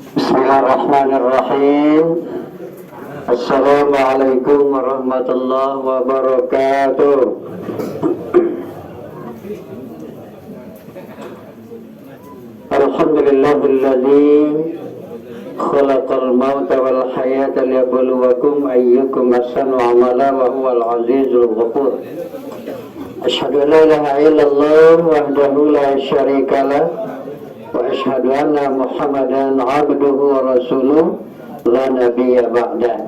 Bismillahirrahmanirrahim. Assalamualaikum warahmatullahi wabarakatuh. Alhamdulillahilladzi khalaqal mauta wal hayata liyabluwakum ayyukum ahsanu amala wa huwal azizul ghafur. Asyhadu an la ilaha illallah wahdahu la syarikalah wa asyhadu anna Muhammadan abduhu wa rasuluh la nabiyya ba'da.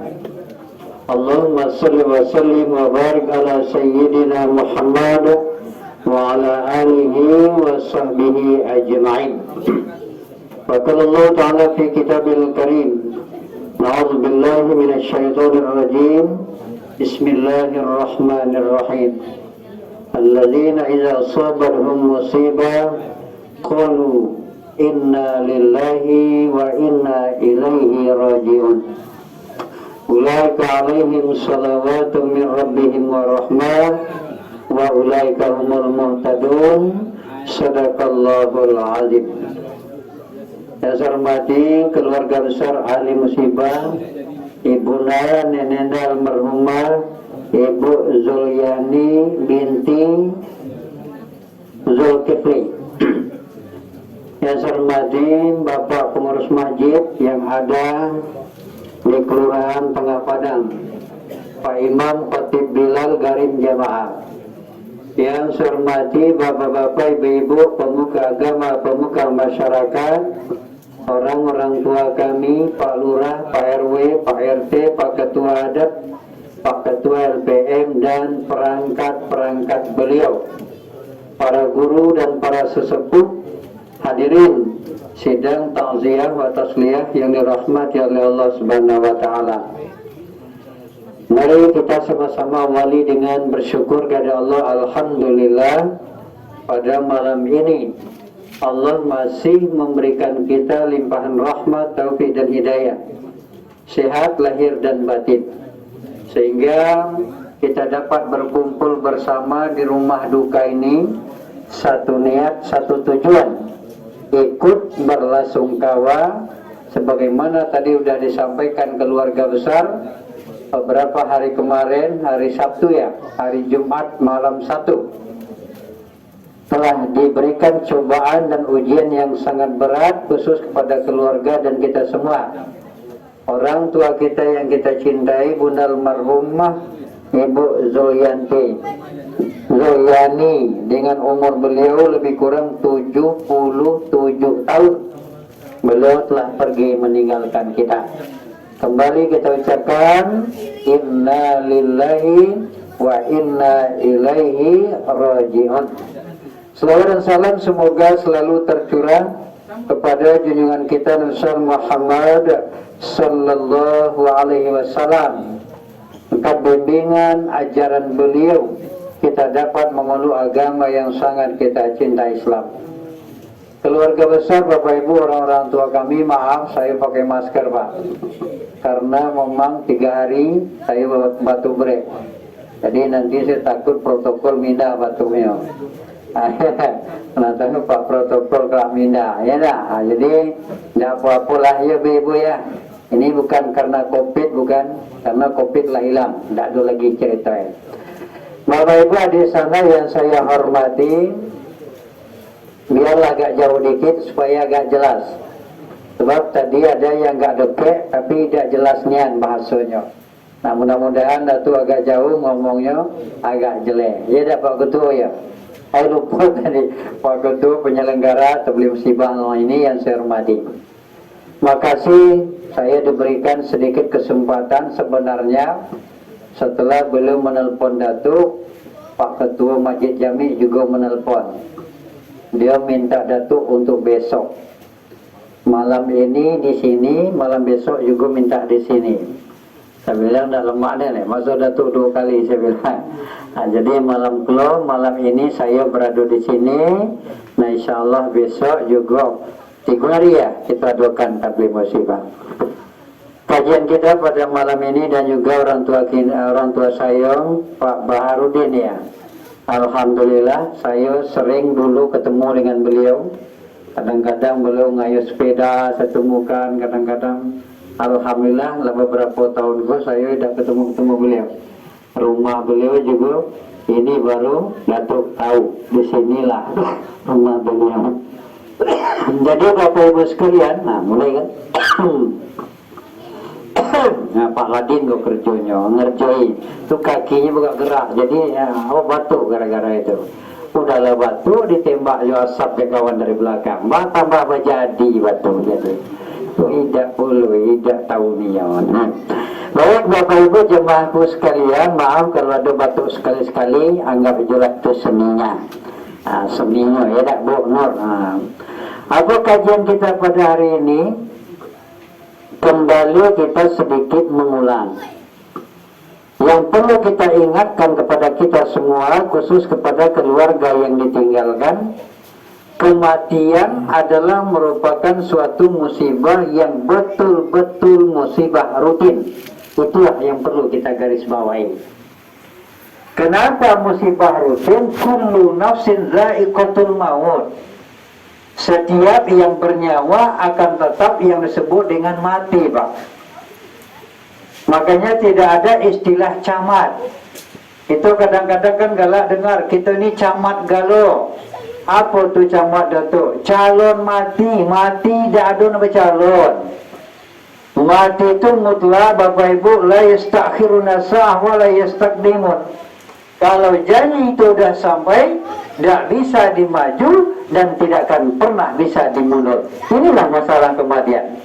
Allahumma salli wa sallim wa barik ala sayyidina Muhammad wa ala alihi wa sahbihi ajma'in. Wa qala Allah ta'ala fi kitabil karim, na'udzu billahi minasy syaithanir rajim. Bismillahirrahmanirrahim. Alladzina idza asabathum musibah qalu inna lillahi wa inna ilaihi raji'un. Ulaika alaihim salawatu min rabbihim wa rahmah wa ulaika humul muhtadun. Sadaqallahul azim. Yang saya hormati keluarga besar ahli musibah, Ibunda Nenenda almarhumah Ibu Zulyani binti Zulkifli. Yang saya hormati Bapak pengurus masjid yang ada di Kelurahan Tengah Padang, Pak Imam Khatib Bilal Garim Jamaah. Yang saya hormati Bapak-bapak, Ibu-ibu, pemuka agama, pemuka masyarakat, orang-orang tua kami, Pak Lurah, Pak RW, Pak RT, Pak Ketua Adat, Pak Ketua LPM, dan perangkat-perangkat beliau, para guru dan para sesepuh, hadirin sidang takziah wa tasliyah yang dirahmati oleh Allah Subhanahu wa taala. Mari kita sama-sama awali dengan bersyukur kepada Allah. Alhamdulillah, pada malam ini Allah masih memberikan kita limpahan rahmat, taufik dan hidayah, sehat lahir dan batin, sehingga kita dapat berkumpul bersama di rumah duka ini, satu niat, satu tujuan, ikut berlasungkawa sebagaimana tadi sudah disampaikan keluarga besar beberapa hari kemarin, hari Sabtu ya, hari Jumat malam 1, telah diberikan cobaan dan ujian yang sangat berat khusus kepada keluarga dan kita semua. Orang tua kita yang kita cintai, Bunda almarhumah Ibu Zulyani dengan umur beliau lebih kurang 77 tahun. Beliau telah pergi meninggalkan kita. Kembali kita ucapkan inna lillahi wa inna ilaihi raji'un. Salawat dan salam semoga selalu tercurah kepada junjungan kita Nabi Muhammad sallallahu alaihi wasallam. Berkat bimbingan ajaran beliau kita dapat memeluk agama yang sangat kita cintai, Islam. Keluarga besar, Bapak Ibu, orang-orang tua kami, maaf saya pakai masker Pak, karena memang 3 hari saya batuk break. Jadi nanti saya takut protokol mindah batuknya. Nanti Pak protokol kelak mindah, ya dah. Jadi tidak apa-apalah ya Ibu ya. Ini bukan karena COVID, bukan karena COVID lah hilang, tidak ada lagi cerita. Bapak Ibu di sana yang saya hormati, biarlah agak jauh dikit supaya agak jelas. Sebab tadi ada yang agak dekat tapi tidak jelas nian bahasanya. Nah mudah-mudahan Datuk agak jauh ngomongnya agak jelek. Ya dah Pak Ketua ya. Saya lupa tadi Pak Ketua penyelenggara tabligh musibah ini yang saya hormati. Makasih saya diberikan sedikit kesempatan. Sebenarnya setelah beliau menelpon Datuk, Pak Ketua Masjid Jami juga menelpon. Dia minta Datuk untuk besok. Malam ini di sini, malam besok juga minta di sini. Saya bilang dah lemak dah nih, masuk Datuk 2 kali saya bilang. Nah, jadi malam keluar, malam ini saya berada di sini. Nah insya Allah besok juga 3 hari ya kita doakan tabligh musibah. Kajian kita pada malam ini dan juga orang tua saya Pak Baharudin ya. Alhamdulillah saya sering dulu ketemu dengan beliau Kadang-kadang beliau ngayuh sepeda, saya temukan kadang-kadang. Alhamdulillah, lah beberapa tahun kok saya dah ketemu beliau. Rumah beliau juga ini baru Datuk tahu di sinilah rumah beliau. Jadi Bapak Ibu sekalian, nah mulai kan. Nah, Pak Ladin kok kerjanya ngerjoi, tuh kakinya bukan gerak, jadi ya, batuk gara-gara itu. Udahlah batu ditembak yo asap ke kawan dari belakang, tambah jadi batu jadi. Tidak perlu, tidak tahu niat. Baik Bapak Ibu jemaahku sekalian, maaf kalau ada batuk sekali-sekali, anggap jelas itu seninya. Seninya ya tak Bu Nur. Apa kajian kita pada hari ini? Kembali kita sedikit mengulang. Yang perlu kita ingatkan kepada kita semua, khusus kepada keluarga yang ditinggalkan, kematian adalah merupakan suatu musibah yang betul-betul musibah rutin. Itulah yang perlu kita garis bawahi. Kenapa musibah rutin? Kullu nafsin za'iqatul maut. Setiap yang bernyawa akan tetap yang disebut dengan mati, Pak. Makanya tidak ada istilah camat. Itu kadang-kadang kan galak dengar, kita ni camat galo. Apa tu camat Datuk? Calon mati, mati dah ada nama calon. Mati itu mutlak Bapak Ibu, la yastakhiruna sa'ah wa la yastaqdimun. Kalau janji itu dah sampai, tidak bisa dimaju dan tidak akan pernah bisa dimundur. Inilah masalah kematian.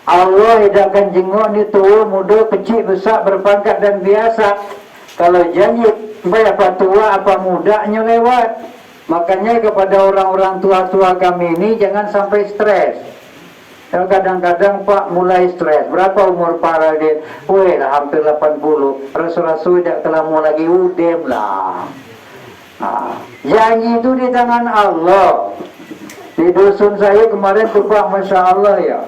Allah tidak akan jenguk ni tua, muda, kecil, besar, berpangkat dan biasa. Kalau janji baik apa tua apa mudanya lewat. Makanya kepada orang-orang tua-tua kami ini jangan sampai stres. Kadang-kadang Pak mulai stres. Berapa umur para dia? Weh lah hampir 80. Rasul-rasul tidak kelama lagi udem lah. Janji itu di tangan Allah. Di dusun saya kemarin tuh Pak, Masya Allah ya,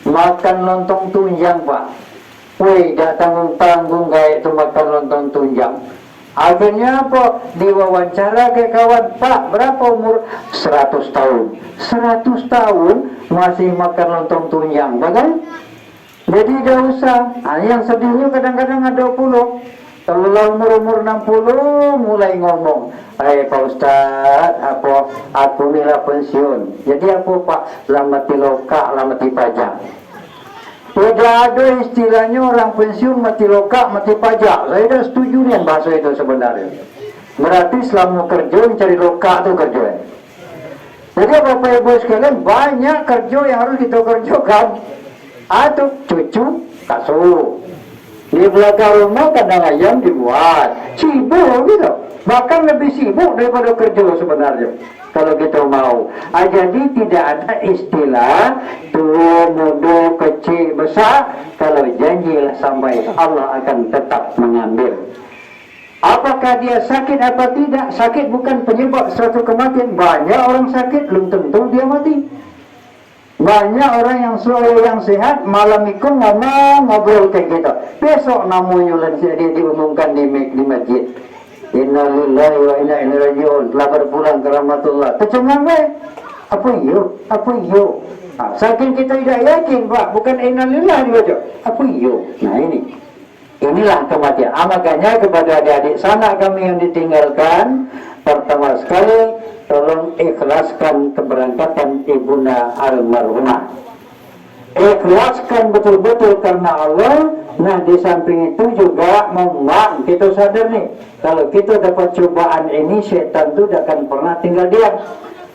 makan lontong tunjang Pak. Wih, dah tanggung-tanggung kayak itu makan lontong tunjang. Akhirnya apa? Diwawancara ke kawan, Pak, berapa umur? 100 tahun. 100 tahun masih makan lontong tunjang, bahkan? Jadi dah usah. Yang sedihnya kadang-kadang ada 20. Kalau umur 60 mulai ngomong, Pak Ustaz, apa aku nila pensiun. Jadi apa Pak? Lamati lokak, lamati pajak. Tidak ada istilahnya orang pensiun mati lokak, mati pajak. Saya dah setuju dengan bahasa itu sebenarnya. Berarti selama kerja mencari lokak itu kerja. Jadi Bapak Ibu sekalian, banyak kerja yang harus kita kerjakan. Atau cucu kasuh. Di belakang rumah kandang ayam dibuat. Sibuk gitu. Bahkan lebih sibuk daripada kerja sebenarnya. Kalau kita mau. Jadi tidak ada istilah tua, muda, kecil, besar. Kalau janjilah sampai, Allah akan tetap mengambil. Apakah dia sakit apa tidak? Sakit bukan penyebab suatu kematian. Banyak orang sakit, belum tentu dia mati. Banyak orang yang selalu yang sehat, malam itu ngomong, ngobrol kayak gitu. Besok namanya dia diumumkan di masjid. Innalillahi wa inna ilaihi raji'un. Telah berpulang ke rahmatullah. Tercengang weh. Apa iyo? Apa iyo? Saking kita tidak yakin, Pak. Bukan innalillahi dibaca. Apa iyo? Nah ini. Inilah kematian. Makanya kepada adik-adik sana kami yang ditinggalkan, pertama sekali tolong ikhlaskan keberangkatan ibunda almarhumah. Ikhlaskan betul-betul karena Allah. Nah di samping itu juga memang kita sadar nih, kalau kita dapat cobaan ini, setan itu tidak akan pernah tinggal diam.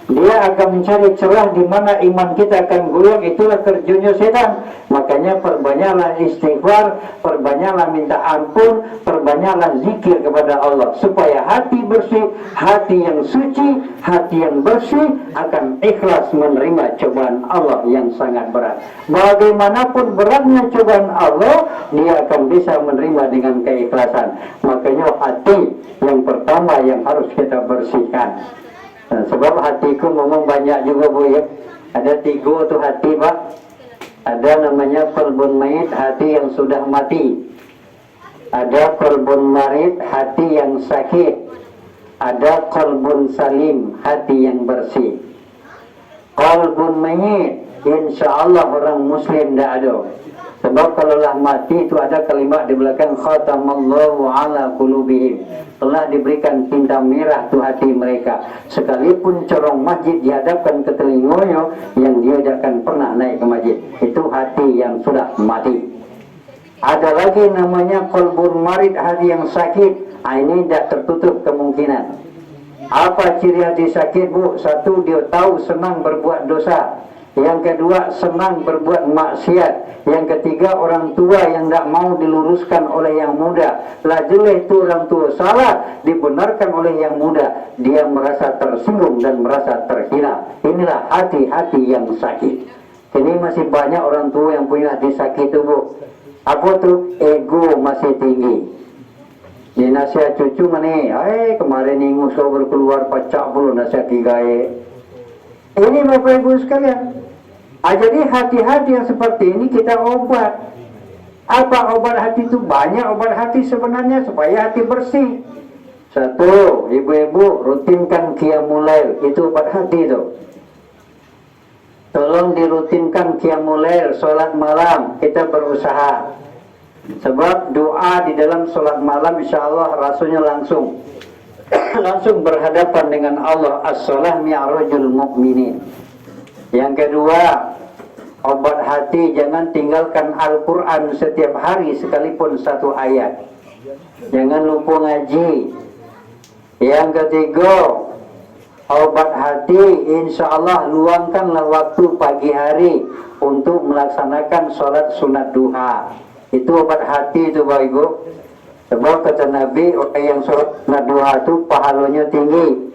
Dia akan mencari celah di mana iman kita akan goyang. Itulah kerjanya setan. Makanya perbanyaklah istighfar, perbanyaklah minta ampun, perbanyaklah zikir kepada Allah supaya hati bersih, hati yang suci, hati yang bersih akan ikhlas menerima cobaan Allah yang sangat berat. Bagaimanapun beratnya cobaan Allah, dia akan bisa menerima dengan keikhlasan. Makanya hati yang pertama yang harus kita bersihkan. Sebab hatiku ngomong banyak juga Bu ya. Ada 3 tuh hati Pak. Ada namanya qalbun mayit, hati yang sudah mati. Ada qalbun marid, hati yang sakit. Ada qalbun salim, hati yang bersih. Qalbun mayyit, insya-Allah orang muslim tidak ada. Sebab kalau lah mati itu ada kalimat di belakang, khatamallahu ala qulubihim, telah diberikan tinta merah tu hati mereka. Sekalipun corong masjid dihadapkan ke telinganya, yang dia tidak akan pernah naik ke masjid. Itu hati yang sudah mati. Ada lagi namanya qalbun marid, hati yang sakit. Ini tidak tertutup kemungkinan. Apa ciri hati sakit, Bu? Satu, dia tahu senang berbuat dosa. Yang kedua, senang berbuat maksiat. Yang ketiga, orang tua yang tidak mau diluruskan oleh yang muda. Lah jeleh itu orang tua salah, dibenarkan oleh yang muda. Dia merasa tersinggung dan merasa terhina. Inilah hati-hati yang sakit. Ini masih banyak orang tua yang punya hati sakit itu, Bu. Apa tuh? Ego masih tinggi. Di nasihat cucu mana? Kemarin ingus kau berkeluar pacak puluh nasihat tiga. Ini Bapak Ibu sekalian. Jadi hati-hati yang seperti ini kita obat. Apa obat hati itu? Banyak obat hati sebenarnya supaya hati bersih. Satu, ibu-ibu rutinkan qiyamul lail, itu obat hati itu. Tolong dirutinkan qiyamul lail, sholat malam, kita berusaha. Sebab doa di dalam sholat malam insya Allah rasanya langsung berhadapan dengan Allah. As-sholah mi'rajul mu'minin. Yang kedua, obat hati, jangan tinggalkan Al-Quran setiap hari sekalipun satu ayat. Jangan lupa ngaji. Yang ketiga, obat hati, insya Allah luangkanlah waktu pagi hari untuk melaksanakan sholat sunat duha. Itu obat hati itu Bapak Ibu. Sebab kata Nabi, orang yang sholat sunat duha itu pahalanya tinggi.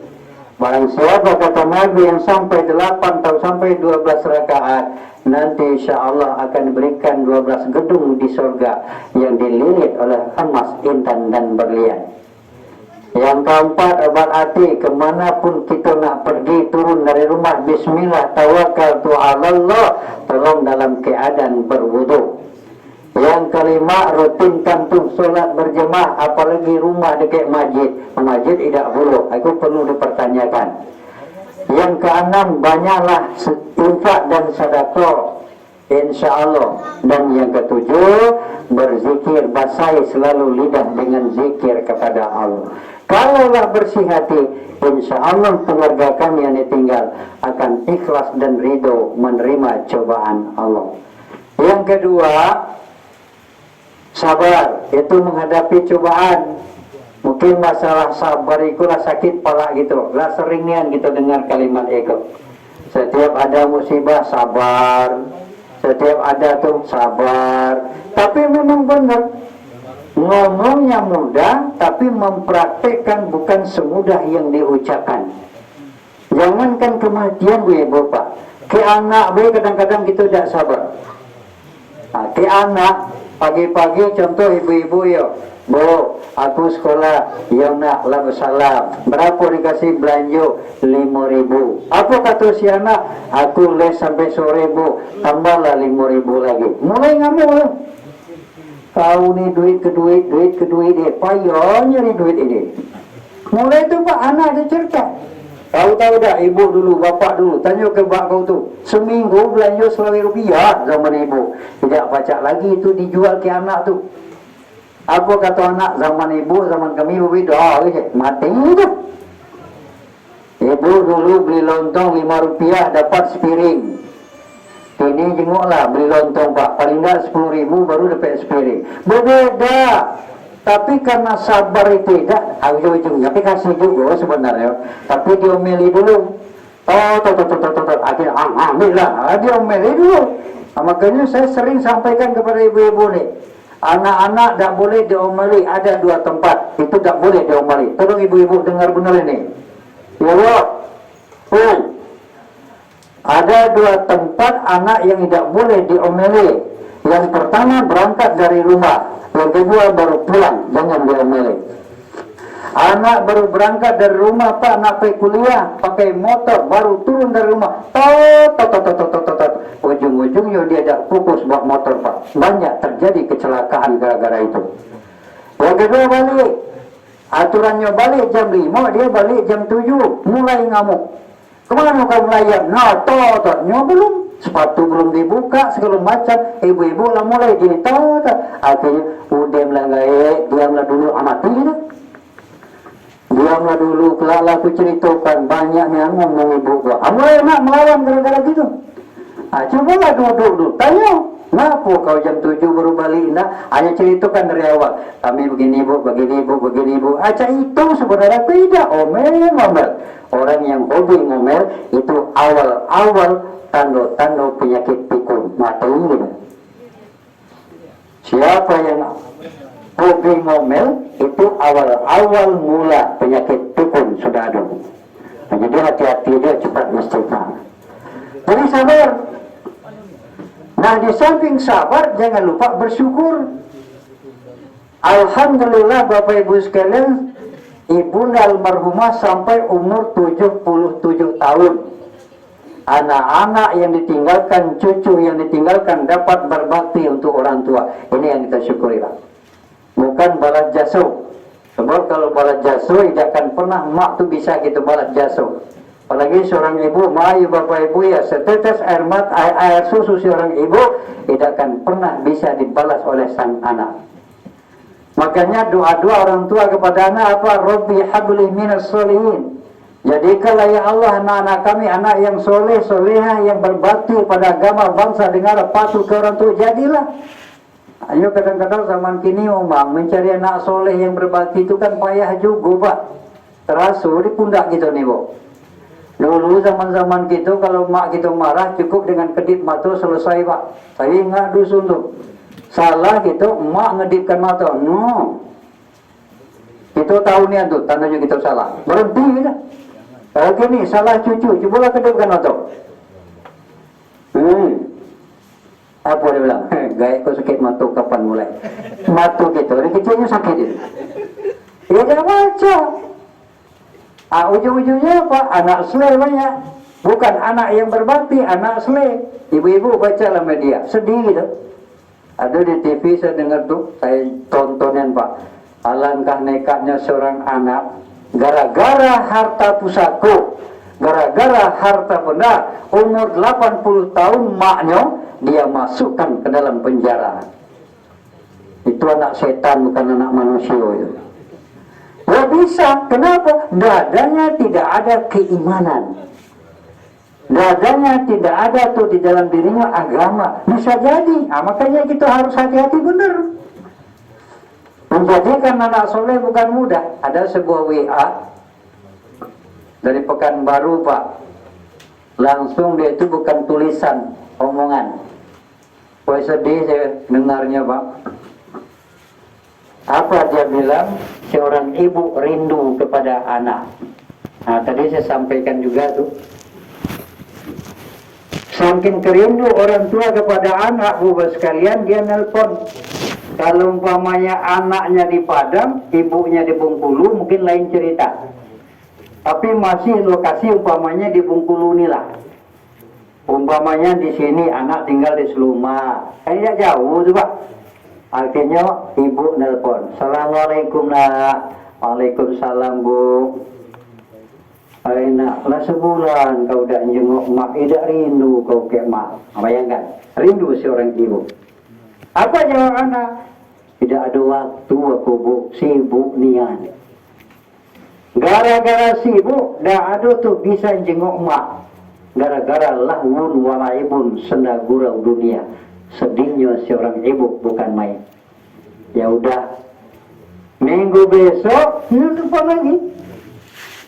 Barang siapa kata Nabi yang sampai 8 atau sampai 12 rakaat, nanti insya Allah akan diberikan 12 gedung di surga yang dililit oleh emas, intan dan berlian. Yang keempat, obat hati, kemanapun kita nak pergi, turun dari rumah, bismillah, tawakkaltu ala Allah, tolong dalam keadaan berwudu. Yang kelima, rutinkan tuh solat berjemaah, apalagi rumah dekat masjid. Masjid tidak boleh, aku perlu dipertanyakan. Yang keenam, banyaklah infak dan sedekah, insya Allah. Dan yang ketujuh, berzikir, basahi selalu lidah dengan zikir kepada Allah. Kalaulah bersih hati, insya Allah keluarga kami yang ditinggal akan ikhlas dan ridho menerima cobaan Allah. Yang kedua, sabar, itu menghadapi cobaan. Mungkin masalah sabar itulah sakit pala gitu. Lah seringnya kita dengar kalimat itu. Setiap ada musibah sabar, setiap ada tuh sabar. Tapi memang benar, ngomongnya mudah, tapi mempraktekkan bukan semudah yang diucapkan. Jangankan kematian Bu Ibu Pak, ke anak Bu kadang-kadang kita tidak sabar. Ke anak pagi-pagi contoh ibu-ibu ya, Bu, aku sekolah, ya nak lah bersalam. Berapa dikasih belanja? 5.000. Apa kata si anak? Aku les sampai sore Bu, tambahlah 5.000 lagi. Mulai ngamuk. Kau ni duit ke duit dia, payah nyari duit ini. Mulai tu Pak, anak dia cerita. Kau tahu tak, ibu dulu, bapak dulu, tanya ke bak kau tu, seminggu belanja Rp10.000 zaman ibu. Tidak pacak lagi itu dijual ke anak tu. Apa kata anak, zaman ibu, zaman kami berbeda, mati tu. Ibu dulu beli lontong Rp5 dapat sepiring. Ini jenguklah beli lontong Pak, paling tak 10.000 baru dapat sepiring. Berbeda. Tapi karena sabar itu tidak, ujung-ujungnya tapi kasih juga sebenarnya. Tapi diomeli dulu. Akhirnya ambillah, diomeli dulu. Makanya saya sering sampaikan kepada ibu-ibu nih, anak-anak tak boleh diomeli. Ada 2 tempat, itu tak boleh diomeli. Tolong ibu-ibu dengar benar ini. Ya Allah. Ada 2 tempat anak yang tidak boleh diomeli. Yang pertama berangkat dari rumah. Yang kedua baru pulang, jangan diomeli. Anak baru berangkat dari rumah Pak, anak pergi kuliah, pakai motor, baru turun dari rumah, ujung-ujungnya dia tak fokus buat motor Pak. Banyak terjadi kecelakaan gara-gara itu. Yang kedua balik, aturannya balik jam 5, dia balik jam 7, mulai ngamuk. Kemana kamu layar? Nah, toh, belum. Sepatu belum dibuka, segala macam. Ibu-ibu lah mulai gini, toh. Akhirnya, udah melanggai, diamlah dulu, amati gitu. Diamlah dulu, kelala aku ceritakan, banyaknya ngomong ibu gua. Mulai nak melawan gara-gara gitu. Cobalah duduk, tanya. Kenapa kau jam 7 baru balik? Nah, hanya ceritakan dari awal. Kami begini bu, begini bu, begini bu. Itu sebenarnya tidak ngomel. Orang yang hobi ngomel itu awal-awal tanda-tanda penyakit pikun. Mata ini. Siapa yang hobi ngomel itu awal-awal mula penyakit pikun sudah ada. Nah, jadi hati-hati dia cepat istighfar. Jadi sabar. Nah, di samping sabar, jangan lupa bersyukur. Alhamdulillah Bapak Ibu sekalian, Ibunda almarhumah sampai umur 77 tahun. Anak-anak yang ditinggalkan, cucu yang ditinggalkan dapat berbakti untuk orang tua. Ini yang kita syukuri, Pak. Bukan balas jasa. Sebab kalau balas jasa, tidak akan pernah mak tu bisa kita balas jasa. Apalagi seorang ibu, bapak ibu ya, setetes air susu seorang ibu tidak akan pernah bisa dibalas oleh sang anak. Makanya doa-doa orang tua kepada anak apa? Rabbi habli minas solihin. Jadikanlah ya Allah anak-anak kami anak yang soleh, solehah, yang berbakti pada agama bangsa dengan patuh ke orang tua. Jadilah. Ayo kadang-kadang zaman kini memang mencari anak soleh yang berbakti itu kan payah juga, Pak. Terasa di pundak gitu nih, Bu. Dulu zaman-zaman gitu kalau mak kita marah cukup dengan kedip mata selesai, Pak. Saya ingat dusun tuh. Salah gitu, mak ngedipkan mata. No. Kita tahu nih tuh, tandanya kita salah. Berhenti gitu. Kalau gini, salah cucu, cobalah kedipkan mata. Apa dia bilang? Gaya kau sakit mata kapan mulai? Mata gitu, dari kecilnya sakit itu. Ya jangan baca. Ujung-ujungnya apa? Anak seleh banyak. Bukan anak yang berbakti, anak seleh. Ibu-ibu bacalah media, sedih gitu. Ada di TV saya dengar tuh, saya tontonin, Pak. Alangkah nekatnya seorang anak, gara-gara harta pusako, gara-gara harta benda, umur 80 tahun maknya, dia masukkan ke dalam penjara. Itu anak setan, bukan anak manusia itu. Gak bisa, kenapa? Dadanya tidak ada keimanan. Dadanya tidak ada tuh di dalam dirinya agama. Bisa jadi, makanya kita harus hati-hati benar. Menjadikan anak soleh bukan mudah. Ada sebuah WA dari Pekanbaru, Pak. Langsung dia itu bukan tulisan, omongan. Wah, sedih saya dengarnya, Pak. Apa dia bilang? Seorang ibu rindu kepada anak. Nah, tadi saya sampaikan juga tuh. Saking kerindu orang tua kepada anak, Bapak sekalian, dia nelpon. Kalau umpamanya anaknya di Padang, ibunya di Bengkulu, mungkin lain cerita. Tapi masih lokasi umpamanya di Bengkulu inilah. Umpamanya di sini anak tinggal di Seluma. Kan tidak jauh tuh, Pak. Akhirnya ibu nelpon. Assalamualaikum nak. Waalaikumsalam bu. Nak lah sebulan kau udah jenguk mak, tidak rindu kau ke mak. Bayangkan, rindu seorang ibu. Apa jawab anak? Tidak ada waktu aku bu, sibuk nian. Gara-gara sibuk, dah ada tuh bisa jenguk mak. Gara-gara lahun walaibun sendagurau dunia. Sedihnya seorang ibu bukan main. Ya udah, minggu besok telepon lagi.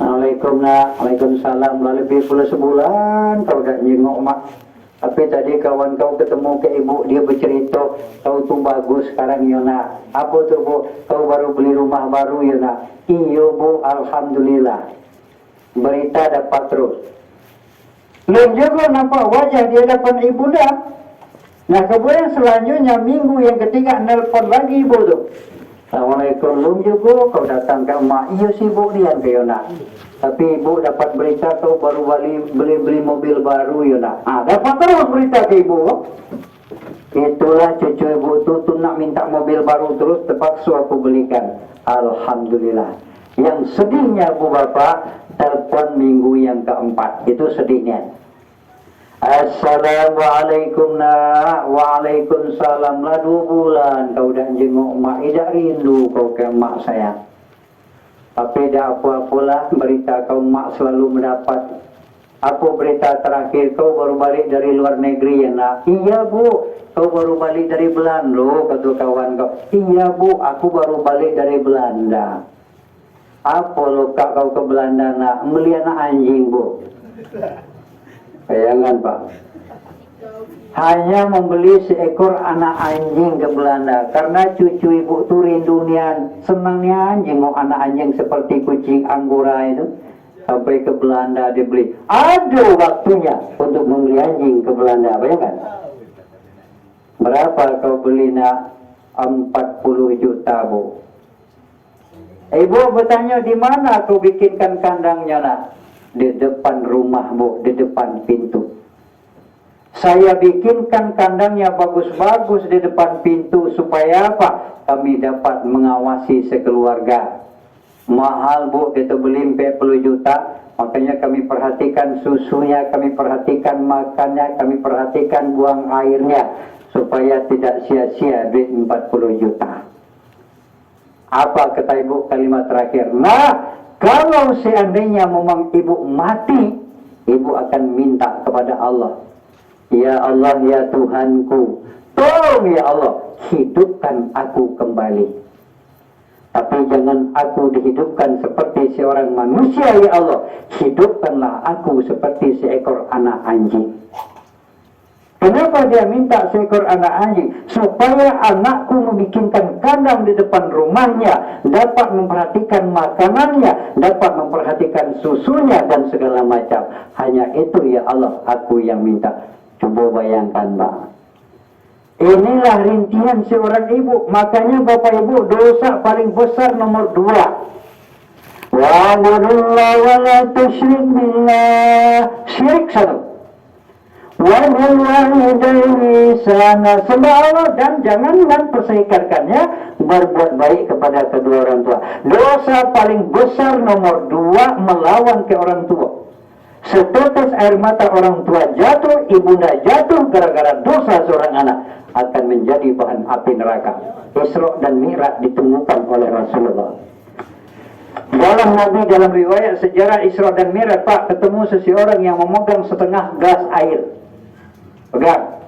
Assalamualaikum nak, waalaikumsalam. Lebih pula sebulan kau dah jenguk mak. Tapi tadi kawan kau ketemu ke ibu, dia bercerita kau tuh bagus sekarang ya nak. Apa tuh bu? Kau baru beli rumah baru ya nak. Iyo bu, alhamdulillah. Berita dapat terus. Belum juga nampak wajah dia depan ibu dah. Nah kemudian selanjutnya minggu yang ketiga nelpon lagi ibu tuh. Assalamualaikum, belum juga kau datang ke emak. Iya sibuk dia ke Yona. Tapi ibu dapat berita kau baru beli mobil baru Yona. Dapat terus berita ke ibu. Itulah cucu ibu tuh nak minta mobil baru terus terpaksa aku belikan. Alhamdulillah. Yang sedihnya bu bapak, telepon minggu yang keempat. Itu sedihnya. Assalamualaikum nak. Waalaikumsalam lah. 2 bulan kau dah jenguk mak. Tidak rindu kau ke mak saya. Tapi dah apa-apalah, berita kau mak selalu mendapat. Apa berita terakhir kau baru balik dari luar negeri ya nak? Iya bu, kau baru balik dari Belanda, kata kawan kau. Iya bu, aku baru balik dari Belanda. Apa luka kau ke Belanda nak? Melihat anjing bu. Bayangan pak, hanya membeli seekor anak anjing ke Belanda karena cucu ibu tu rindunya senangnya anjing, mau anak anjing seperti kucing Anggora itu. Sampai ke Belanda dibeli. Ada waktunya untuk membeli anjing ke Belanda, bayangkan. Berapa kau beli nak? 40 juta bu. Ibu bertanya, di mana kau bikinkan kandangnya nak? Di depan rumah bu, di depan pintu. Saya bikinkan kandangnya bagus-bagus di depan pintu supaya apa? Kami dapat mengawasi sekeluarga. Mahal bu, kita beli 40 juta. Makanya kami perhatikan susunya, kami perhatikan makannya, kami perhatikan buang airnya supaya tidak sia-sia duit 40 juta. Apa kata ibu kalimat terakhir? Nah, kalau seandainya memang ibu mati, ibu akan minta kepada Allah. Ya Allah, ya Tuhanku, tolong ya Allah, hidupkan aku kembali. Tapi jangan aku dihidupkan seperti seorang manusia ya Allah. Hidupkanlah aku seperti seekor anak anjing. Kenapa dia minta seekor anak anjing? Supaya anakku membikinkan kandang di depan rumahnya, dapat memperhatikan makanannya, dapat memperhatikan susunya dan segala macam. Hanya itu ya Allah, aku yang minta. Coba bayangkan Pak. Inilah rintihan seorang ibu. Makanya Bapak Ibu, dosa paling besar nomor 2. Wa'budullah wa la tusyrik billah. Syirik satu. Wa bil walidaini ihsana. Sembah Allah dan janganlah perserikatkannya, berbuat baik kepada kedua orang tua. Dosa paling besar nomor 2 melawan ke orang tua. Setetes air mata orang tua jatuh, ibunda jatuh gara-gara dosa seorang anak, akan menjadi bahan api neraka. Isra dan Mi'raj ditemukan oleh Rasulullah. Dalam Nabi, dalam riwayat sejarah Isra dan Mi'raj, Pak, ketemu seseorang yang memegang setengah gelas air. Pegang.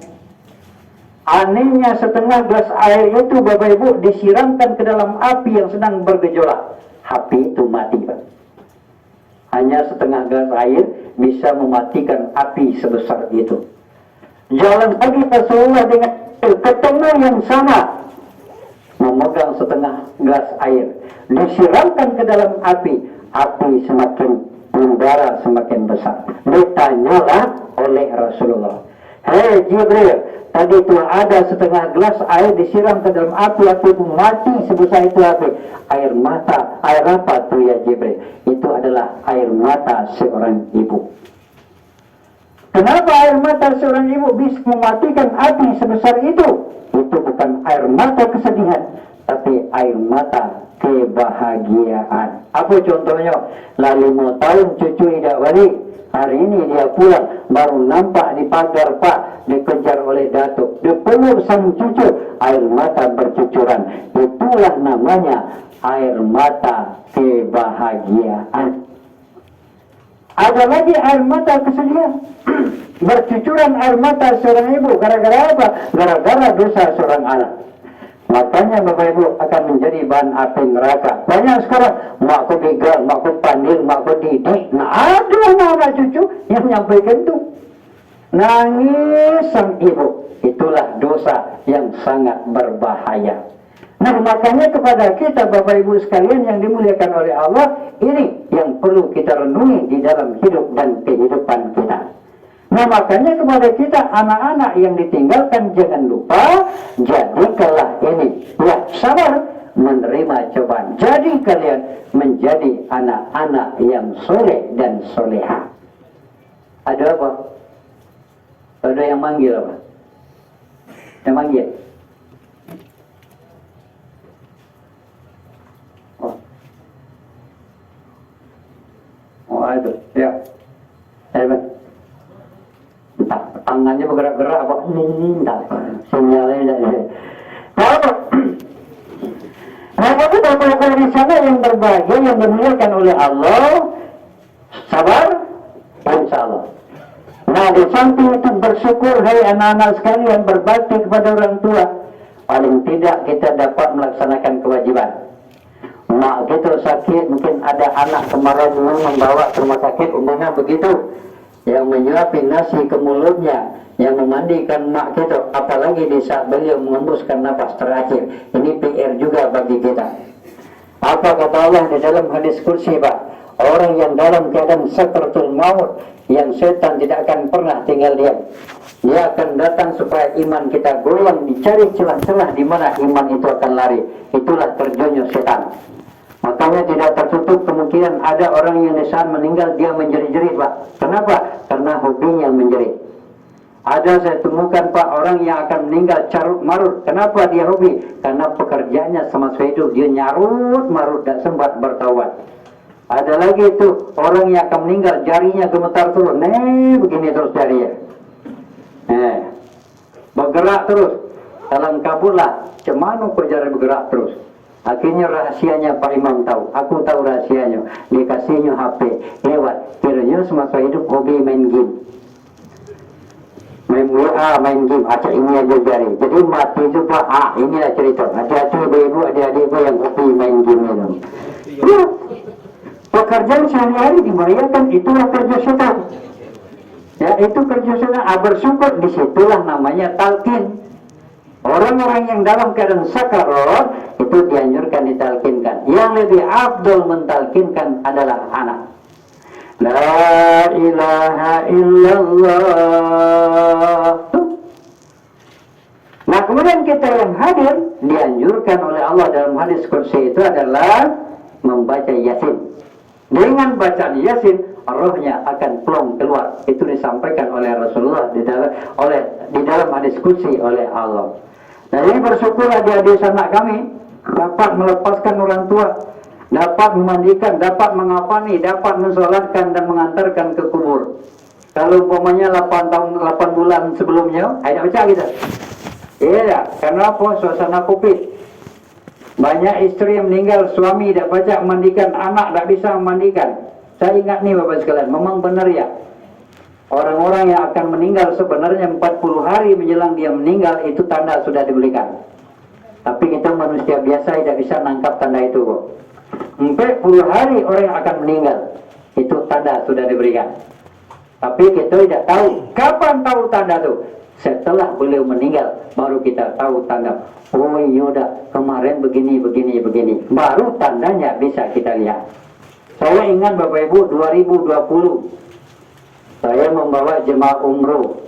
Anehnya setengah gelas air itu Bapak Ibu disiramkan ke dalam api yang sedang bergejolak. Api itu mati Pak. Hanya setengah gelas air bisa mematikan api sebesar itu. Jalan pagi Rasulullah dengan ketemu yang sama, memegang setengah gelas air, disiramkan ke dalam api, api semakin membara, semakin besar. Ditanyalah oleh Rasulullah, hei Jibril, tadi itu ada setengah gelas air disiram ke dalam api, api itu mati sebesar itu api. Air mata, air apa tuh ya Jibril? Itu adalah air mata seorang ibu. Kenapa air mata seorang ibu bisa mematikan api sebesar itu? Itu bukan air mata kesedihan, tapi air mata kebahagiaan. Apa contohnya? Lah 5 tahun cucu tidak balik. Hari ini dia pulang, baru nampak di pagar Pak, dikejar oleh datuk. Dipeluk sang cucu, air mata bercucuran. Itulah namanya air mata kebahagiaan. Ada lagi air mata kesedihan. Bercucuran air mata seorang ibu. Gara-gara apa? Gara-gara dosa seorang anak. Makanya Bapak Ibu akan menjadi bahan api neraka. Banyak sekarang, makku digal, makku panggil, makku didik. Nah ada anak cucu yang nyampaikan itu. Nangis sang ibu. Itulah dosa yang sangat berbahaya. Nah makanya kepada kita Bapak Ibu sekalian yang dimuliakan oleh Allah, ini yang perlu kita renungi di dalam hidup dan kehidupan kita. Nah makanya kepada kita anak-anak yang ditinggalkan jangan lupa, jadikanlah ini ya sabar menerima cobaan. Jadi kalian menjadi anak-anak yang soleh dan soleha. Ada apa? Ada yang manggil apa? Yang manggil? Oh bergerak-gerak apa tak sinyalnya tak. Nah, itu di sana yang berbahagia, yang dimuliakan oleh Allah, sabar, insya Allah. Nah, di samping itu bersyukur, hai anak-anak sekalian, berbakti kepada orang tua. Paling tidak kita dapat melaksanakan kewajiban. Mak kita sakit, mungkin ada anak kemarin yang membawa ke rumah sakit, umpamanya begitu, yang menyuapin nasi ke mulutnya, yang memandikan mak kita, apalagi di saat beliau mengembuskan nafas terakhir. Ini PR juga bagi kita. Apa kata Allah di dalam hadis kursi, Pak? Orang yang dalam keadaan sakratul maut, yang setan tidak akan pernah tinggal diam. Dia akan datang supaya iman kita goyang, dicari celah-celah di mana iman itu akan lari. Itulah terjunnya setan. Makanya tidak tertutup kemungkinan ada orang yang di saat meninggal dia menjerit-jerit, Pak. Kenapa? Karena hobinya menjerit. Ada saya temukan, Pak, orang yang akan meninggal carut marut. Kenapa dia hobi? Karena pekerjaannya semasa hidup dia nyarut marut, tak sempat bertaubat. Ada lagi itu orang yang akan meninggal jarinya gemetar terus, begini terus jarinya, bergerak terus. Dalam kabutlah, cemanu kok jari bergerak terus. Akhirnya rahasianya Pak Imam tahu, aku tahu rahasianya. Dikasihnya HP lewat, kiranya semasa hidup hobi main game. Main WA, main game, acak ini aja jari. Jadi mati juga, inilah cerita. Hati-hati ibu-ibu, adik-adikku yang hobi main game itu. Ya, pekerjaan sehari-hari dibayarkan, itulah kerja setan. Ya, itu kerja setan. Bersyukur, disitulah namanya talqin. Orang-orang yang dalam keadaan sakarat, itu dianjurkan ditalkinkan. Yang lebih afdol mentalkinkan adalah anak. La ilaha illallah. Nah, kemudian kita yang hadir dianjurkan oleh Allah dalam hadis kursi itu adalah membaca Yasin. Dengan bacaan Yasin, rohnya akan plong keluar. Itu disampaikan oleh Rasulullah di dalam hadis kursi oleh Allah. Nah, ini bersyukur adik-adik sanak kami dapat melepaskan orang tua, dapat memandikan, dapat mengapani, dapat mensolatkan dan mengantarkan ke kubur. Kalau umpamanya 8 bulan sebelumnya, tidak baca kita. Iya, karena apa? Suasana Covid. Banyak istri yang meninggal, suami tidak baca memandikan, anak tidak bisa memandikan. Saya ingat nih Bapak sekalian, memang benar ya. Orang-orang yang akan meninggal sebenarnya 40 hari menjelang dia meninggal, itu tanda sudah diberikan. Tapi kita manusia biasa tidak bisa nangkap tanda itu kok. 40 hari orang yang akan meninggal, itu tanda sudah diberikan. Tapi kita tidak tahu. Kapan tahu tanda itu? Setelah beliau meninggal, baru kita tahu tanda. Oh iya, kemarin begini. Baru tandanya bisa kita lihat. Saya ingat Bapak Ibu, 2020, saya membawa jemaah umroh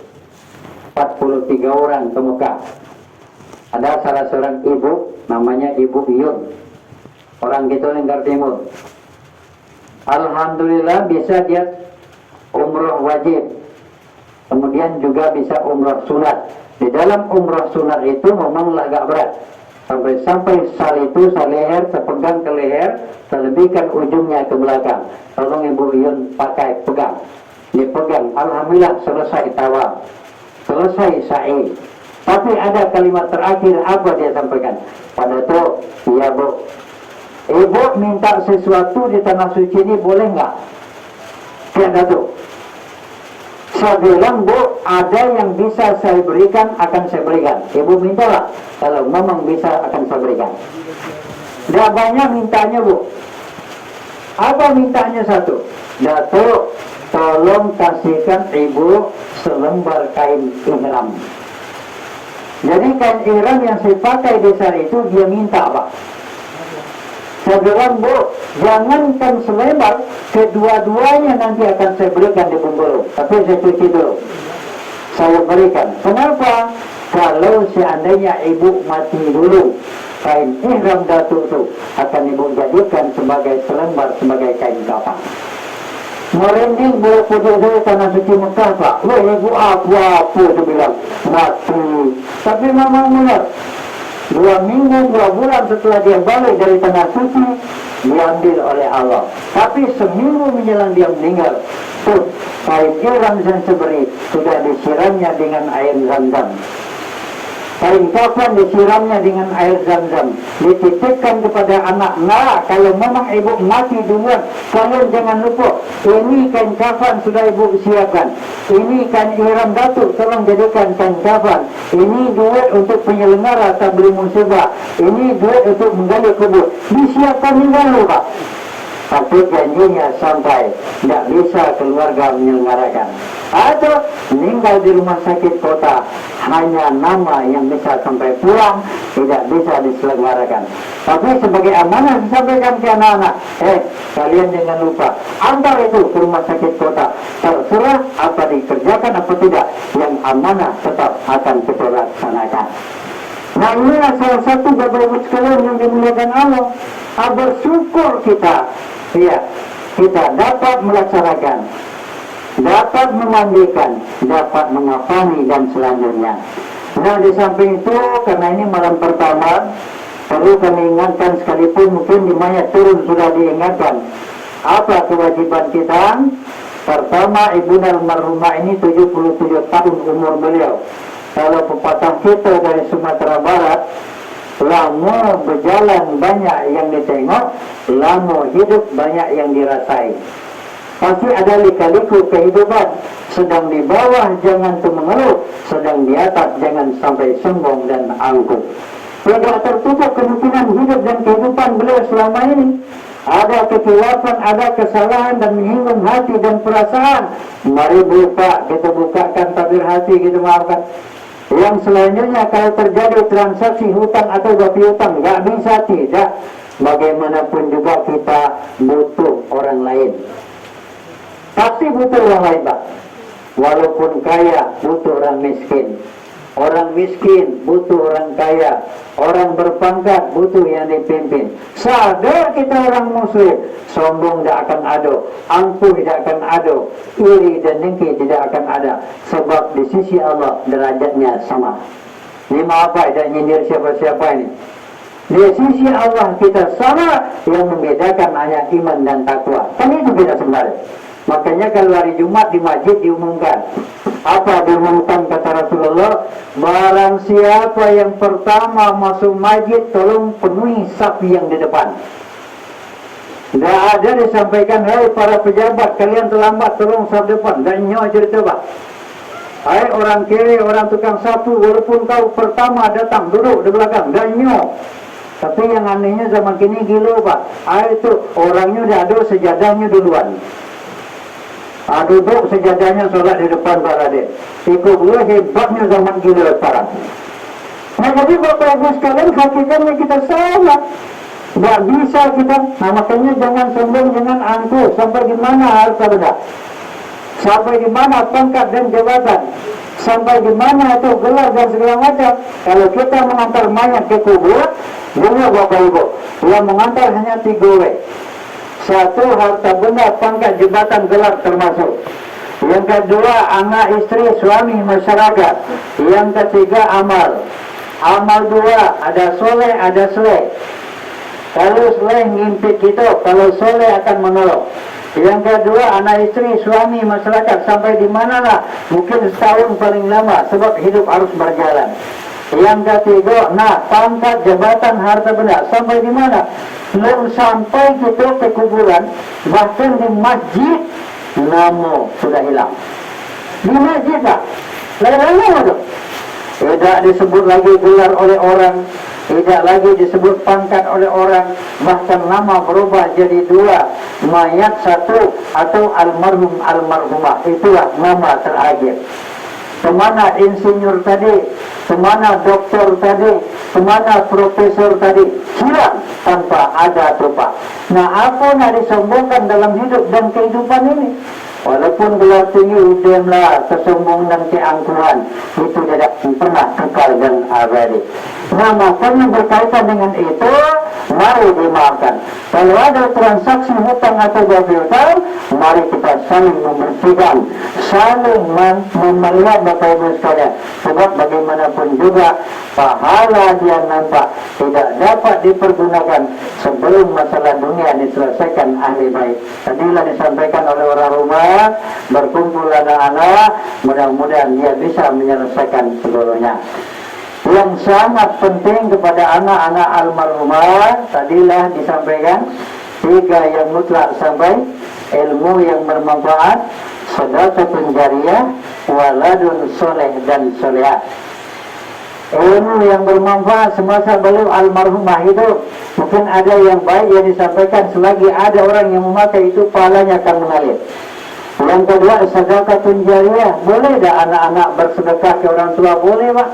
43 orang ke Mekah. Ada salah seorang ibu, namanya Ibu Yun, orang gitu Lingkar Timur. Alhamdulillah bisa dia umroh wajib, kemudian juga bisa umroh sunat. Di dalam umroh sunat itu memang agak berat. Sampai sal itu, sal leher, sepegang ke leher, selebihkan ujungnya ke belakang. Tolong Ibu Yun pakai, pegang. Dipegang, alhamdulillah selesai tawaf, selesai sa'i. Tapi ada kalimat terakhir, apa dia sampaikan? Pada itu, ya Bu, Ibu minta sesuatu di tanah suci ini boleh nggak? Tiada tuh. Saya bilang, Bu, ada yang bisa saya berikan, akan saya berikan. Ibu mintalah, kalau memang bisa akan saya berikan. Tidak banyak mintanya, Bu. Apa mintanya satu? Datuk, tolong kasihkan ibu selembar kain ihram. Jadi kain ihram yang saya pakai di sana itu dia minta, Pak. Saya bilang, Bu, jangankan selembar, kedua-duanya nanti akan saya berikan di Bengkulu. Tapi saya cuci dulu. Saya berikan. Kenapa? Kalau seandainya ibu mati dulu, kain ihram datuk itu akan ibu jadikan sebagai selembar, sebagai kain kafan. Merinding boleh pujuk saya tanah suci Mekah, Pak. Loh, ibu apa dia bilang, mati. Tapi memang benar. 2 minggu, 2 bulan setelah dia balik dari tanah suci, diambil oleh Allah. Tapi seminggu menjelang dia meninggal, tuh, Kain ihram dan seberi sudah disiramnya dengan air zam-zam. Kain kafan disiramnya dengan air zam-zam. Dititipkan kepada anak, nah kalau memang ibu mati duluan, kalian jangan lupa, ini kain kafan sudah ibu siapkan. Ini kain ihram datuk, tolong jadikan kain kafan. Ini duit untuk penyelenggara tabligh musibah. Ini duit untuk menggali kubur. Disiapkan dulu, Pak. Tapi janjinya sampai tidak bisa keluarga menyelenggarakan, atau meninggal di rumah sakit kota, hanya nama yang bisa sampai pulang, tidak bisa diselenggarakan. Tapi sebagai amanah disampaikan ke anak-anak, kalian jangan lupa, antar itu ke rumah sakit kota, terserah apa dikerjakan apa tidak, yang amanah tetap akan kita laksanakan. Nah, inilah salah satu Bapak Ibu sekalian yang dimuliakan Allah. Bersyukur kita, ya, kita dapat melaksanakan, dapat memandikan, dapat mengafani dan selanjutnya. Nah, di samping itu, karena ini malam pertama, perlu kami ingatkan, sekalipun mungkin di mayat turun sudah diingatkan, apa kewajiban kita. Pertama, Ibu almarhumah ini 77 tahun umur beliau. Kalau pepatah kita dari Sumatera Barat, lama berjalan banyak yang ditengok, lama hidup banyak yang dirasai. Pasti ada lika-liku kehidupan. Sedang di bawah jangan mengeluh, sedang di atas jangan sampai sombong dan angkuh. Tidak tertutup kemungkinan hidup dan kehidupan beliau selama ini. Ada kekilafan, ada kesalahan dan menyinggung hati dan perasaan. Mari buka, kita bukakan tabir hati, kita maafkan. Yang selanjutnya, kalau terjadi transaksi hutang atau piutang, nggak bisa tidak. Bagaimanapun juga kita butuh orang lain. Pasti butuh orang lain, Pak. Walaupun kaya, butuh orang miskin. Orang miskin butuh orang kaya. Orang berpangkat butuh yang dipimpin. Sadar kita orang muslim, sombong tidak akan ada, angkuh tidak akan ada, iri dan dengki tidak akan ada. Sebab di sisi Allah derajatnya sama. Ini maaf Pak, tidak nyindir siapa-siapa ini. Di sisi Allah kita sama, yang membedakan hanya iman dan takwa. Kan itu beda sebenarnya. Makanya kalau hari Jumat di masjid diumumkan. Apa diumumkan kata Rasulullah? Barang siapa yang pertama masuk masjid, tolong penuhi saf yang di depan. Tidak ada disampaikan, hei para pejabat, kalian terlambat, tolong saf depan. Dan nyawa cerita Pak. Hai orang kiri, orang tukang sapu, walaupun kau pertama datang, duduk di belakang. Dan nyawa. Tapi yang anehnya zaman kini gila Pak. Hai itu orangnya dah ada sejadahnya duluan. Duduk sejadahnya sholat di depan para dia. Ikut gue hebatnya zaman gila sekarang. Nah jadi Bapak Ibu sekalian, hakikatnya kita salah. Tidak bisa kita. Nah makanya jangan sombong, jangan angkuh. Sampai di mana harta benda? Sampai di mana pangkat dan jabatan? Sampai di mana itu gelar dan segala macam? Kalau kita mengantar mayat ke kubur, dengar Bapak Ibu, yang mengantar hanya 3 W. 1, harta benda, pangkat, jabatan, gelar termasuk. Yang kedua, anak, istri, suami, masyarakat. Yang ketiga, amal. Amal 2, ada soleh, ada soleh. Kalau soleh ngimpit kita, kalau soleh akan menolong. Yang kedua, anak, istri, suami, masyarakat. Sampai di manalah? Mungkin setahun paling lama, sebab hidup harus berjalan. Yang ketiga, nah, pangkat, jabatan, harta benda. Sampai di mana? Belum sampai kita ke kuburan, bahkan di masjid, nama sudah hilang. Di masjid Pak, lain-lain itu. Tidak disebut lagi gelar oleh orang, tidak lagi disebut pangkat oleh orang, bahkan nama berubah jadi 2, mayat 1 atau almarhum almarhumah. Itulah nama terakhir. Kemana insinyur tadi, kemana doktor tadi, kemana profesor tadi, hilang tanpa ada rupa. Nah, apa yang disombongkan dalam hidup dan kehidupan ini? Walaupun gelar tinggi, udahlah kesombongan dan keangkuhan, itu tidak pernah kekal dan abadi. Nah, makanya berkaitan dengan itu, mari dimaafkan. Kalau ada transaksi hutang atau hutang, mari kita saling membersihkan, saling melihat Bapak Ibu sekalian. Sebab bagaimanapun juga pahala dia nampak tidak dapat dipergunakan sebelum masalah dunia diselesaikan ahli baik. Tadilah disampaikan oleh orang rumah, berkumpul anak-anak, mudah-mudahan dia bisa menyelesaikan seluruhnya. Yang sangat penting kepada anak-anak almarhumah tadilah disampaikan 3 yang mutlak sampai ilmu yang bermanfaat, sedekah jariyah, waladun soleh dan solehah. Ilmu yang bermanfaat semasa beliau almarhumah hidup. Mungkin ada yang baik yang disampaikan, selagi ada orang yang memakai itu pahalanya akan mengalir. Yang kedua, sedekah jariyah. Boleh dah anak-anak bersedekah ke orang tua? Boleh, Pak.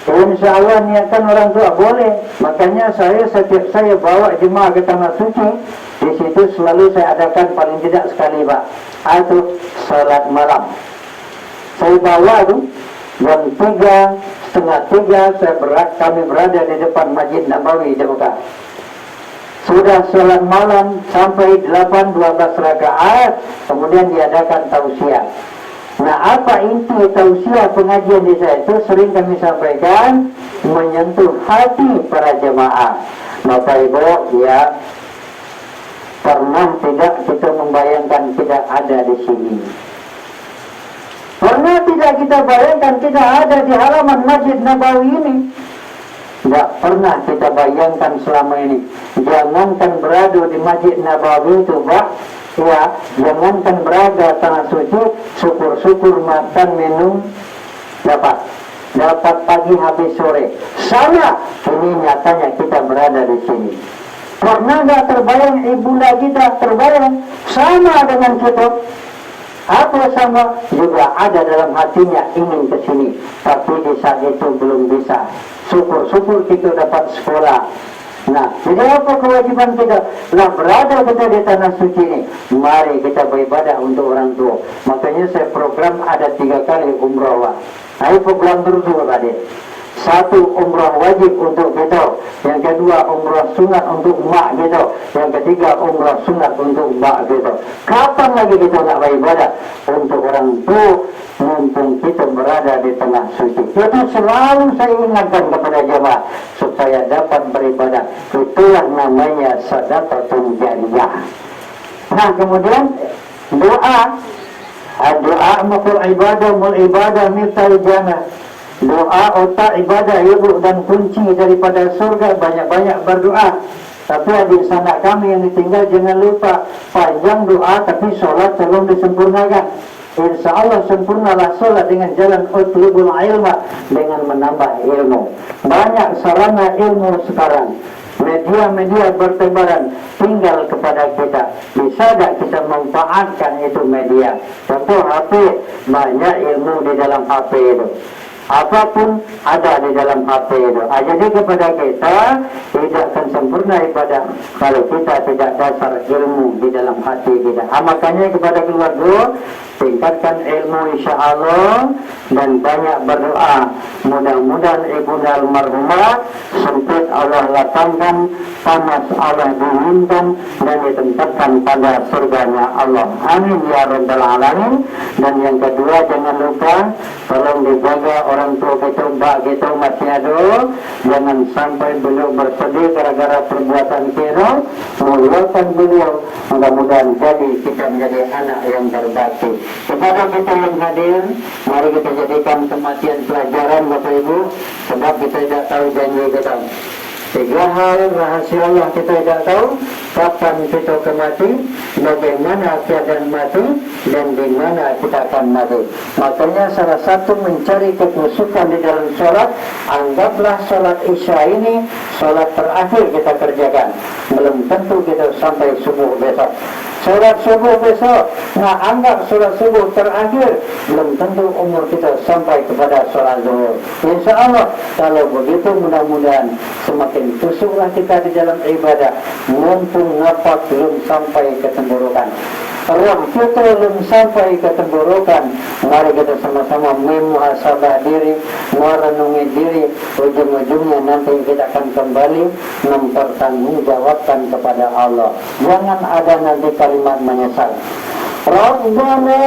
Insya Allah niatkan orang tua boleh. Makanya setiap saya bawa jemaah ke tanah suci, di situ selalu saya adakan paling tidak sekali, Pak, atau salat malam. Saya bawa tu jam 2:30 kami berada di depan Masjid Nabawi di Mekah. Sudah salat malam sampai 8-12 rakaat, kemudian diadakan tausiah. Nah, apa inti tausiah pengajian di saya itu sering kami sampaikan, menyentuh hati para jemaah. Bapak Ibu, ya, pernah tidak kita membayangkan kita ada di sini? Pernah tidak kita bayangkan kita ada di halaman Masjid Nabawi ini? Tidak pernah kita bayangkan selama ini. Jangankan berada di Masjid Nabawi itu, Pak, ya, jangankan berada tanah suci, syukur-syukur makan minum dapat pagi habis sore. Sama ini nyatanya kita berada di sini. Pernah nggak terbayang ibunda kita terbayang sama dengan kita? Apa sama juga ada dalam hatinya ingin ke sini, tapi di saat itu belum bisa. Syukur-syukur kita dapat sekolah. Nah, jadi apa kewajiban kita? Lah berada kita di tanah suci ini, mari kita beribadah untuk orang tua. Makanya saya program ada 3 kali umrah. Saya program berdua tadi. 1 umrah wajib untuk kita, yang kedua umrah sunat untuk mak kita, yang ketiga umrah sunat untuk mak kita. Kapan lagi kita nak beribadah untuk orang tua mumpung kita berada di tengah suci? Itu selalu saya ingatkan kepada jemaah supaya dapat beribadah. Itulah namanya sedekah jariyah. Nah, kemudian doa makul ibadah mul ibadah mital jannah. Doa otak ibadah ibu dan kunci daripada surga. Banyak-banyak berdoa. Tapi adik sanak kami yang ditinggal, jangan lupa panjang doa tapi solat tolong disempurnakan. Insya Allah sempurnalah solat dengan jalan utlubul ilma, dengan menambah ilmu. Banyak sarana ilmu sekarang, media-media bertebaran, tinggal kepada kita. Bisa tak kita manfaatkan itu media? Contoh HP, banyak ilmu di dalam HP itu. Apapun ada di dalam HP itu. Jadi kepada kita tidak akan sempurna ibadah kalau kita tidak dasar ilmu di dalam hati kita. Makanya kepada keluarga, tingkatkan ilmu insya Allah dan banyak berdoa. Mudah-mudahan ibunda almarhumah sempit Allah lapangkan, panas Allah dinginkan, dan ditempatkan pada surganya Allah. Amin ya rabbal alamin. Dan yang kedua, jangan lupa tolong dijaga orang tua kita, mbak kita masih ada. Jangan sampai beliau bersedih gara-gara perbuatan kita. Muliakan beliau. Mudah-mudahan jadi kita menjadi anak yang berbakti. Kepada kita yang hadir, mari kita jadikan kematian pelajaran Bapak Ibu, sebab kita tidak tahu janji kita. 3 hal rahasia Allah kita tidak tahu: kapan kita akan mati, bagaimana keadaan mati, dan di mana kita akan mati. Makanya salah satu mencari kekhusyukan di dalam sholat, anggaplah sholat isya ini sholat terakhir kita kerjakan. Belum tentu kita sampai subuh besok. Sholat subuh besok, nah anggap sholat subuh terakhir, belum tentu umur kita sampai kepada sholat zuhur. Insya Allah, kalau begitu mudah-mudahan semakin khusyuklah kita di dalam ibadah, mumpung nafas belum sampai ketemburukan. roh kita belum sampai ke tenggorokan. Mari kita sama-sama memuhasabah diri, merenungi diri. Ujung-ujungnya nanti kita akan kembali mempertanggungjawabkan kepada Allah. Jangan ada nanti kalimat menyesal. Rabbana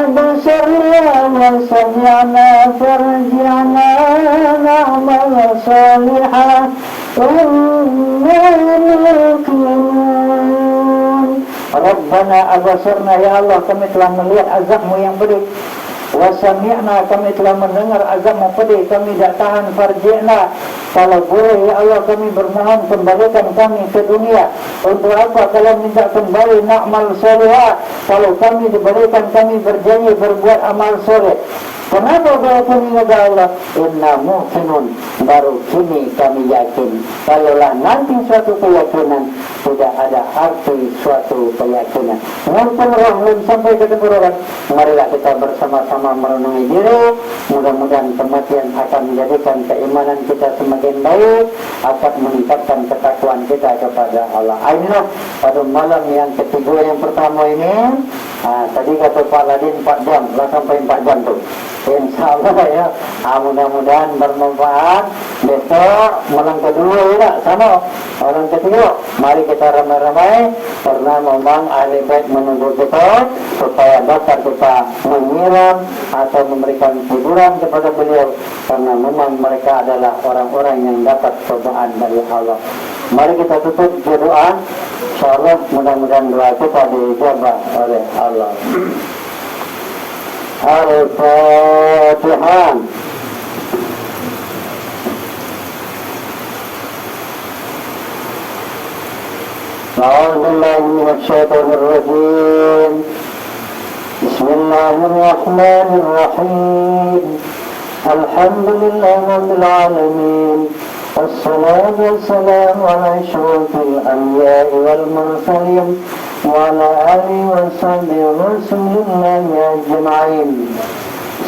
absarna wa sami'na farji'na na'mal salihah inna muqinun. Rabbana absarna, ya Allah, kami telah melihat azabmu yang pedih. Wa sami'na, kami telah mendengar azabmu pedih, kami tidak tahan. Farji'na, kalau boleh ya Allah kami bermohon kembalikan kami ke dunia. Untuk apa? Kalau minta kembali na'mal salihah, kalau kami diberikan kami berjanji berbuat amal soleh. Kenapa kami kepada Allah? Inna muqinun, baru kini kami yakin. Kalaulah nanti suatu keyakinan, tidak ada arti suatu keyakinan. Walaupun roh belum sampai ke tenggorokan, marilah kita bersama-sama merenungi diri. Mudah-mudahan kematian akan menjadikan keimanan kita semakin baik, akan meningkatkan ketakwaan kita kepada Allah. Inilah pada malam yang ketiga yang pertama ini. Tadi kata Pak Ladin 4 jam, lah sampai 4 jam tuh. InsyaAllah ya, mudah-mudahan bermanfaat. Besok malam kedua ya, sama orang ketiga. Mari kita ramai-ramai, karena memang ahli baik menunggu kita supaya dapat kita menyiram atau memberikan hiburan kepada beliau, karena memang mereka adalah orang-orang yang dapat cobaan dari Allah. Mari kita tutup berdoa. InsyaAllah mudah-mudahan doa kita dijabah oleh Allah. Al-Fatihah. A'udzubillahi minasyaitonir rajim. Bismillahirrahmanirrahim. Alhamdulillahi rabbil alamin. Wassalatu wassalamu ala asyrafil anbiya'i wal mursalin wa ala alihi wa sahbihi rasulillahi ajma'in.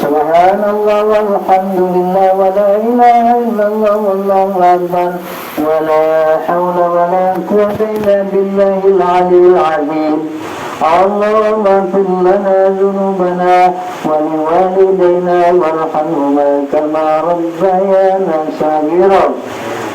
Subhanallah walhamdulillah wa la ilaha illallah wallahu akbar wa la hawla wa la quwwata illa billahil aliyyil azim. Allahumma ighfir lana dhunubana wa liwalidayna warhamhuma kama rabbayana shaghira.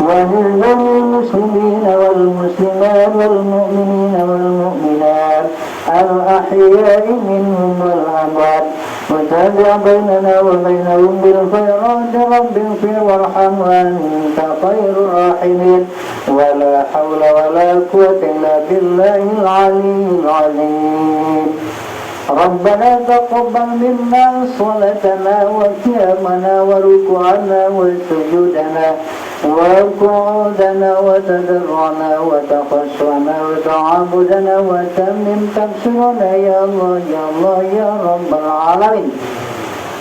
وَلِلْجَمِيعِ الْمُسْلِمِينَ وَالْمُسْلِمَاتِ وَالْمُؤْمِنِينَ وَالْمُؤْمِنَاتِ الْأَحْيَاءِ مِنْهُمْ وَالْأَمْوَاتِ وتابع بيننا وبينهم بالخيرات رب اغفر وارحم وأنت خير الراحمين ولا حول ولا قوة إلا بالله العلي العظيم. ربنا تقبل منا صلاتنا وقيامنا وركوعنا وسجودنا وقعودنا وتضرعنا وتخشعنا وتعبدنا وتمم تبصرنا يا الله يا الله يا رب العالمين.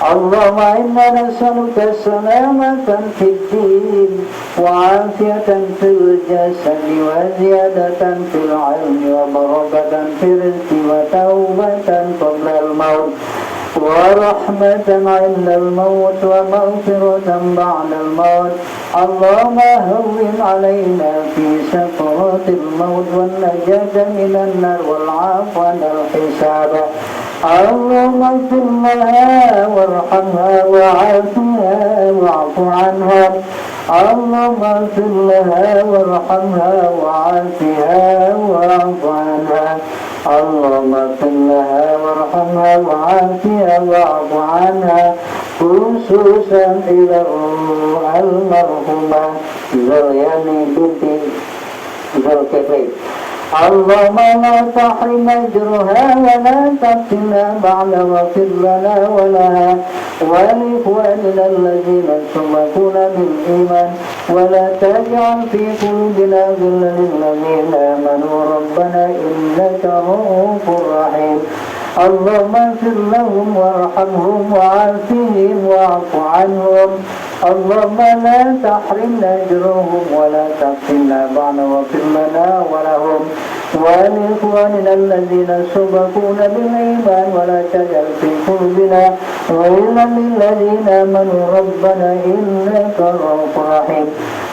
اللهم إنا نسألك السلامة في الدين وعافية في الجسد وزيادة في العلم وبركة في الرزق وتوبة قبل الموت ورحمة عند الموت ومغفرة بعد الموت. اللهم هون علينا في سكرات الموت والنجاة من النار والعفو عن الحساب. اللهم اغفر لها وارحمها وعافها واعف عنها. اللهم اغفر لها وارحمها وعافها واعف عنها. اللهم اغفر لها وارحمها وعافها واعف عنها خصوصا إلى الروح المرحومة زرياني بنت زركفي. اللهم لا تحرم أجرها ولا تفتنا بعد واغفر لنا ولها ولإخواننا الذين سبقونا بالإيمان ولا تجعل في قلوبنا غلا للذين آمنوا ربنا إنك رؤوف رحيم. اللهم اغفر لهم وارحمهم وعافهم واعف عنهم. اللهم لا تحرمنا أجرهم ولا تفتنا بعد واغفر لنا ولهم ولإخواننا الذين سبقونا بالإيمان ولا تجعل في قلوبنا غلا للذين آمنوا ربنا إنك رؤوف رحيم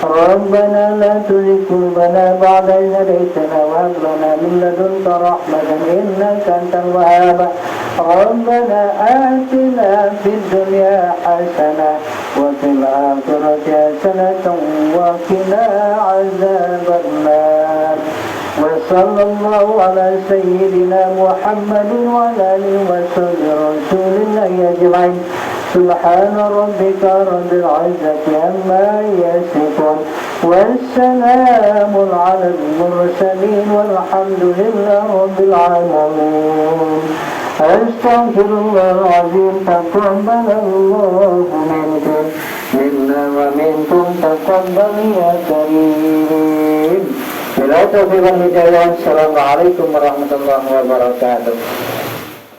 ربنا لا تزغ قلوبنا بعد إذ هديتنا وهب لنا من لدنك رحمة إنك أنت الوهاب ربنا آتنا في الدنيا حسنة وفي الآخرة حسنة وقنا عذاب النار وصلى الله على سيدنا محمد وعلى آله وصحبه رسول الله أجمعين سبحان ربك رب العزة عما يصفون والسلام على المرسلين والحمد لله رب العالمين أستغفر الله العظيم تقبل الله منكم منا ومنكم تقبل يا كريم. Bila taufiq wal hidayah. Assalamualaikum warahmatullahi wabarakatuh.